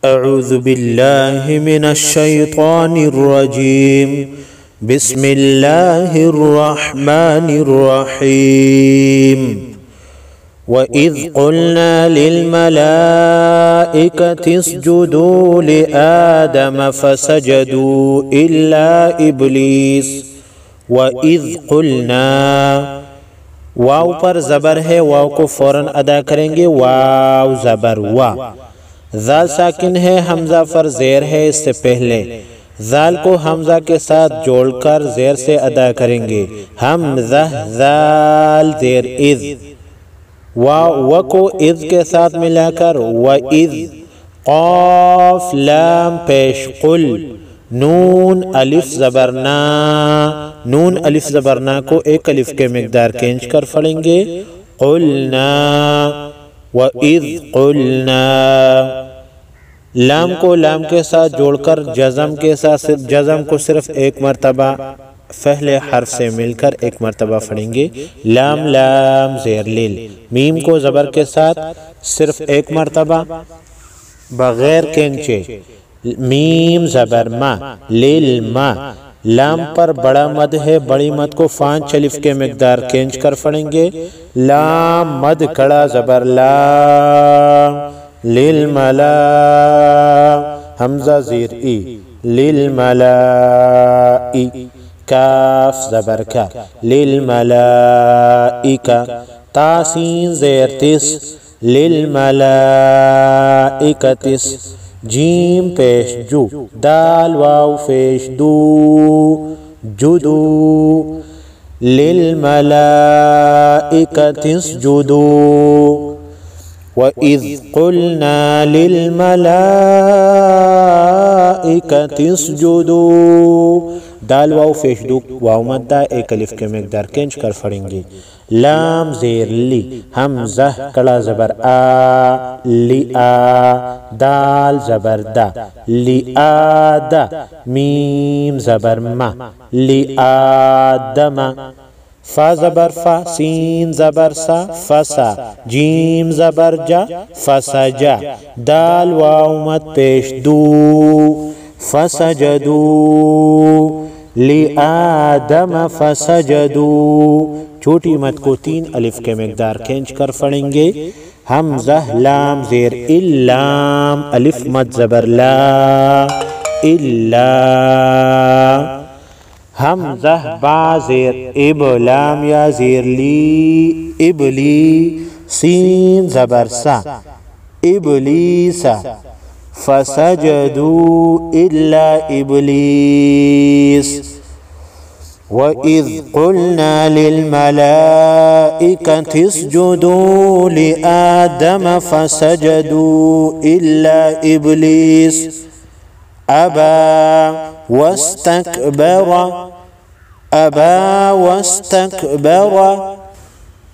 أعوذ بالله من الشيطان الرجيم بسم الله الرحمن الرحيم وإذ قلنا للملائكة اسجدوا لآدم فسجدوا إلا إبليس وإذ قلنا واو پر زبر ہے، واو کو فوراً ادا کریں گے، واو زبر وا. ذال ساکن ہے، حمزہ پر زیر ہے اس سے پہلے، ذال کو حمزہ کے ساتھ جوڑ کر زیر سے ادا کریں گے، حمزہ ذال زیر اذ. واو کو اذ کے ساتھ ملا کر وَإِذْ، قاف لام پیش قل، نون الف زبرنا، نون الف زبرنا کو ایک الف کے مقدار کھینچ کر پڑھیں گے، قلنا وَإِذْ قلنا. لام کو لام کے ساتھ جوڑ کر جزم کے ساتھ جزم کو صرف ایک مرتبہ پہلے حرف سے مل کر ایک مرتبہ پڑھیں گے، لام لام زیر لیل. میم کو زبر کے ساتھ صرف ایک مرتبہ بغیر کھینچے، میم زبر ما، لیل ما. لام پر بڑا مد ہے، بڑی مد کو 5 الف کے مقدار کھینچ کر پڑھیں گے، لام مد کڑا زبر لا، للملا، حمزہ زیر ای، للملائی، کاف زبر کا، للملائکہ، تاسین زیر تس، للملائکتس. جیم پیش جو، دال واو پیش دو، جدو، للملائکت اسجدوا. وَإِذْ قُلْنَا لِلْمَلَائِكَةِ اسْجُدُوا. دال واو پیش دو، واو مدہ ایک الف کے مقدار کھینچ کر پڑھیں گے، لام زیر لی، حمزہ کڑا زبر آ، لی آ، دال زبر دا، لی آدہ، میم زبر ما، لی آدم. فا زبر فا، سین زبر سا، فسا، جیم زبر جا، فسجا. دال واو مد پیش دو، فسجدو، لی آدم فسجدو. چھوٹی مد کو 3 الف کے مقدار کھینچ کر پڑھیں گے، حمزہ لام زیر اللام، الف مد زبر لا، الا. حمزہ با زیر اب، لام یا زیر لی، ابلی، سین زبر سا، ابلیسا. فسجدوا إلا إبليس. وَإِذْ قُلْنَا لِلْمَلَائِكَةِ اسْجُدُوا لِآدَمَ فَسَجَدُوا إِلَّا إِبْلِيسَ أَبَى وَاسْتَكْبَرَ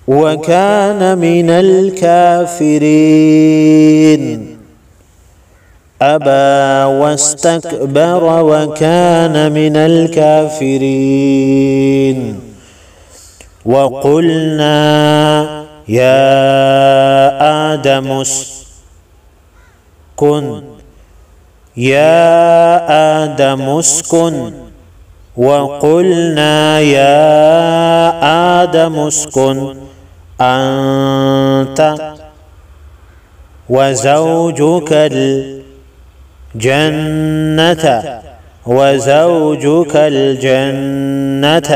وَكَانَ مِنَ الْكَافِرِينَ. أَبَى وَاسْتَكْبَرَ وَكَانَ مِنَ الْكَافِرِينَ. وَقُلْنَا يَا آدَمُ اسْكُنْ، يَا آدَمُ اسْكُنْ. وَقُلْنَا يَا آدَمُ اسْكُنْ أَنْتَ وَزَوْجُكَ الْجَنَّةَ وَزَوْجُكَ الْجَنَّةَ.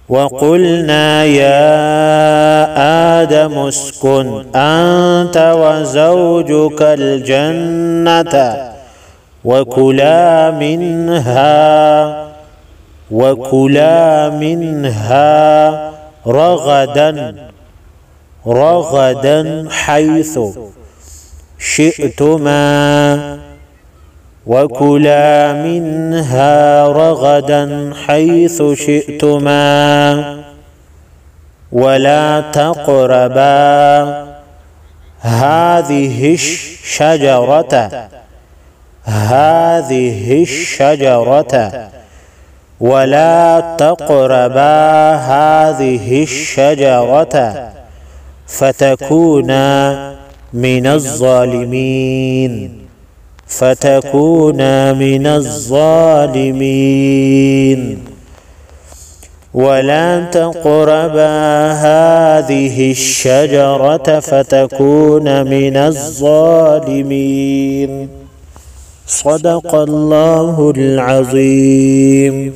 وَقُلْنَا يَا آدَمُ اسْكُنْ أَنْتَ وَزَوْجُكَ الْجَنَّةَ وَكُلَا مِنْهَا رَغَدًا حَيْثُ شِئْتُمَا. وَكُلَا مِنْهَا رَغَدًا حَيْثُ شِئْتُمَا وَلَا تَقْرَبَا هَذِهِ الشَّجَرَةَ وَلَا تَقْرَبَا هَذِهِ الشَّجَرَةَ فَتَكُونَا مِنَ الظَّالِمِينَ. فتكونا من الظالمين ولا تقربا هذه الشجرة فتكونا من الظالمين. صدق الله العظيم.